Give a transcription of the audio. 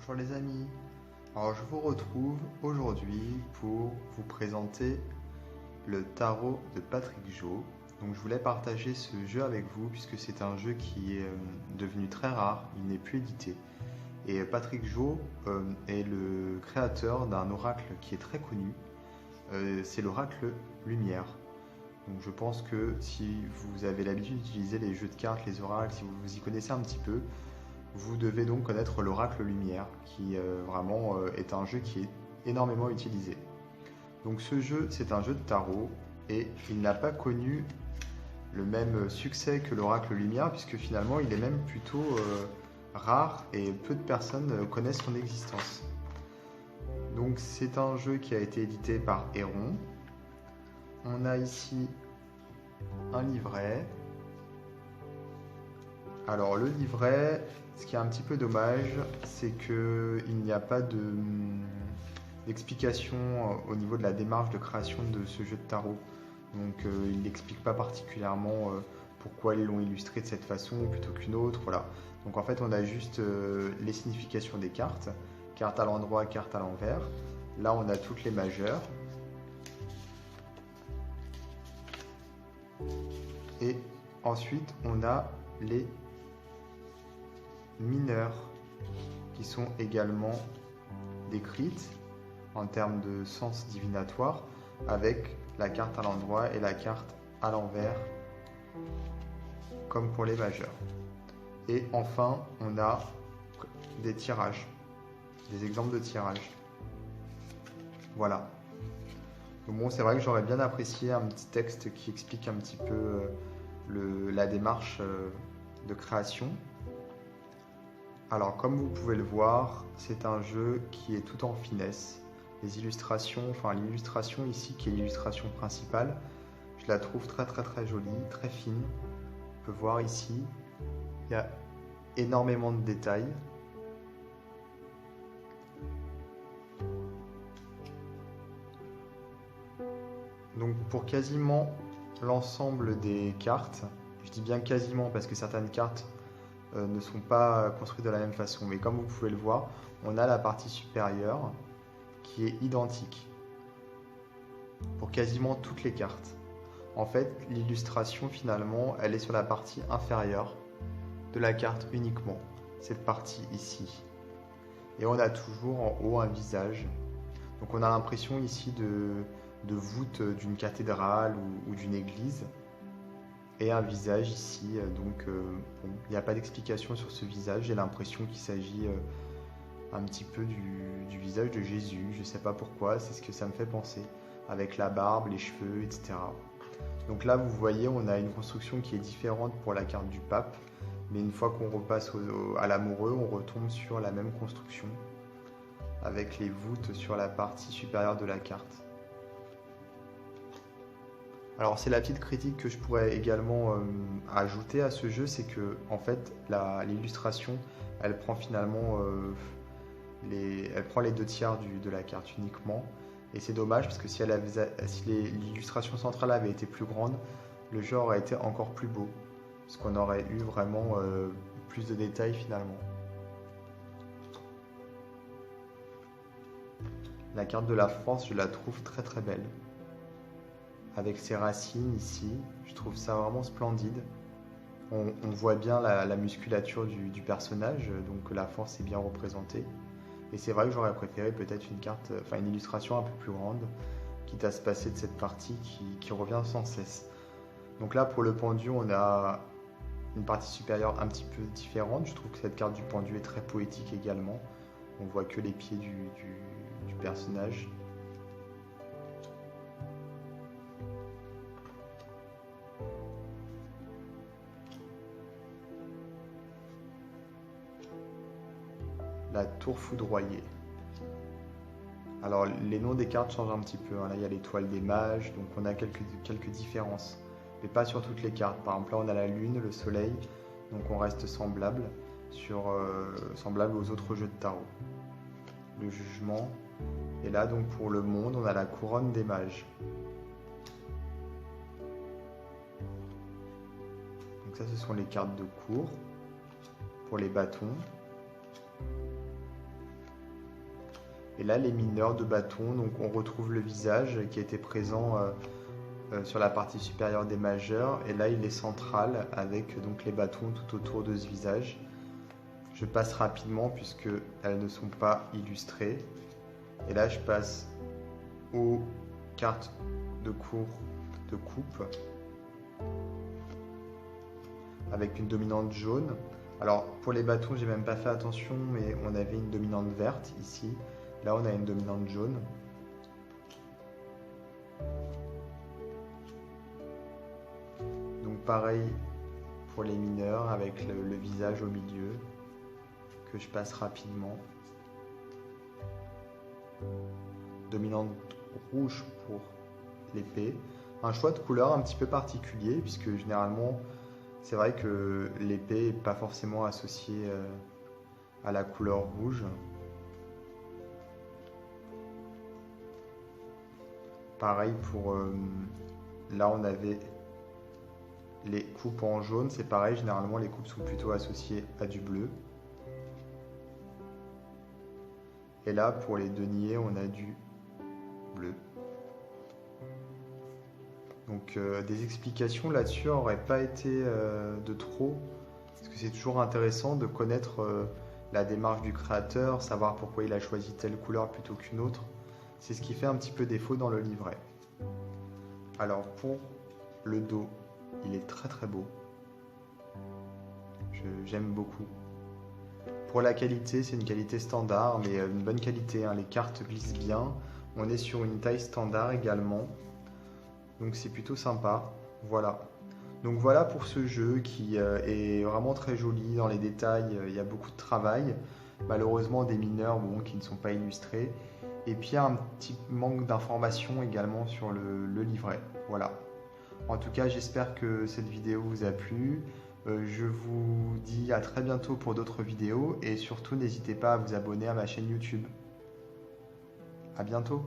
Bonjour les amis, alors je vous retrouve aujourd'hui pour vous présenter le tarot de Patrick Jo. Donc je voulais partager ce jeu avec vous puisque c'est un jeu qui est devenu très rare, il n'est plus édité. Et Patrick Jo est le créateur d'un oracle qui est très connu, c'est l'oracle Lumière. Donc je pense que si vous avez l'habitude d'utiliser les jeux de cartes, les oracles, si vous y connaissez un petit peu, vous devez donc connaître l'Oracle Lumière, qui vraiment est un jeu qui est énormément utilisé. Donc ce jeu, c'est un jeu de tarot, et il n'a pas connu le même succès que l'Oracle Lumière, puisque finalement il est même plutôt rare, et peu de personnes connaissent son existence. Donc c'est un jeu qui a été édité par Héron. On a ici un livret. Alors le livret, ce qui est un petit peu dommage, c'est qu'il n'y a pas d'explication au niveau de la démarche de création de ce jeu de tarot. Donc il n'explique pas particulièrement pourquoi ils l'ont illustré de cette façon plutôt qu'une autre. Voilà. Donc en fait on a juste les significations des cartes, carte à l'endroit, carte à l'envers. Là on a toutes les majeures. Et ensuite on a les mineures qui sont également décrites en termes de sens divinatoire avec la carte à l'endroit et la carte à l'envers comme pour les majeurs. Et enfin on a des tirages, des exemples de tirages. Voilà. Donc bon, c'est vrai que j'aurais bien apprécié un petit texte qui explique un petit peu la démarche de création. Alors comme vous pouvez le voir, c'est un jeu qui est tout en finesse. Les illustrations, enfin l'illustration ici qui est l'illustration principale, je la trouve très jolie, très fine. On peut voir ici, il y a énormément de détails. Donc pour quasiment l'ensemble des cartes, je dis bien quasiment parce que certaines cartes ne sont pas construites de la même façon. Mais comme vous pouvez le voir, on a la partie supérieure qui est identique pour quasiment toutes les cartes. En fait, l'illustration finalement, elle est sur la partie inférieure de la carte uniquement, cette partie ici. Et on a toujours en haut un visage. Donc on a l'impression ici de voûte d'une cathédrale ou d'une église. Et un visage ici, donc bon, il n'y a pas d'explication sur ce visage, j'ai l'impression qu'il s'agit un petit peu du visage de Jésus, je ne sais pas pourquoi, c'est ce que ça me fait penser, avec la barbe, les cheveux, etc. Donc là vous voyez, on a une construction qui est différente pour la carte du pape, mais une fois qu'on repasse à l'amoureux, on retombe sur la même construction, avec les voûtes sur la partie supérieure de la carte. Alors c'est la petite critique que je pourrais également ajouter à ce jeu, c'est que en fait l'illustration, elle prend finalement elle prend les 2/3 de la carte uniquement, et c'est dommage parce que si l'illustration centrale avait été plus grande, le jeu aurait été encore plus beau, parce qu'on aurait eu vraiment plus de détails finalement. La carte de la France, je la trouve très belle. Avec ses racines ici, je trouve ça vraiment splendide. On voit bien la musculature du personnage, donc la force est bien représentée. Et c'est vrai que j'aurais préféré peut-être une illustration un peu plus grande, quitte à se passer de cette partie qui revient sans cesse. Donc là, pour le pendu, on a une partie supérieure un petit peu différente. Je trouve que cette carte du pendu est très poétique également. On voit que les pieds du personnage. La tour foudroyée. Alors les noms des cartes changent un petit peu, hein. Là il y a l'étoile des mages, donc on a quelques différences, mais pas sur toutes les cartes. Par exemple là on a la lune, le soleil, donc on reste semblable aux autres jeux de tarot. Le jugement, et là donc pour le monde on a la couronne des mages. Donc ça ce sont les cartes de cour. Pour les bâtons, Et là, les mineurs de bâton, donc on retrouve le visage qui était présent sur la partie supérieure des majeurs. Et là, il est central avec donc les bâtons tout autour de ce visage. Je passe rapidement puisque elles ne sont pas illustrées. Et là, je passe aux cartes de cours de coupe avec une dominante jaune. Alors pour les bâtons, j'ai même pas fait attention, mais on avait une dominante verte ici. Là, on a une dominante jaune. Donc pareil pour les mineurs avec le visage au milieu que je passe rapidement. Dominante rouge pour l'épée. Un choix de couleur un petit peu particulier puisque généralement c'est vrai que l'épée n'est pas forcément associée à la couleur rouge. Pareil pour... là on avait les coupes en jaune, c'est pareil, généralement les coupes sont plutôt associées à du bleu. Et là pour les deniers on a du bleu. Donc des explications là-dessus n'auraient pas été de trop, parce que c'est toujours intéressant de connaître la démarche du créateur, savoir pourquoi il a choisi telle couleur plutôt qu'une autre. C'est ce qui fait un petit peu défaut dans le livret. Alors pour le dos, il est très très beau. J'aime beaucoup. Pour la qualité, c'est une qualité standard, mais une bonne qualité, hein. Les cartes glissent bien. On est sur une taille standard également. Donc c'est plutôt sympa. Voilà. Donc voilà pour ce jeu qui est vraiment très joli dans les détails. Il y a beaucoup de travail. Malheureusement des mineurs qui ne sont pas illustrés. Et puis il y a un petit manque d'informations également sur le livret. Voilà. En tout cas, j'espère que cette vidéo vous a plu. Je vous dis à très bientôt pour d'autres vidéos. Et surtout, n'hésitez pas à vous abonner à ma chaîne YouTube. À bientôt.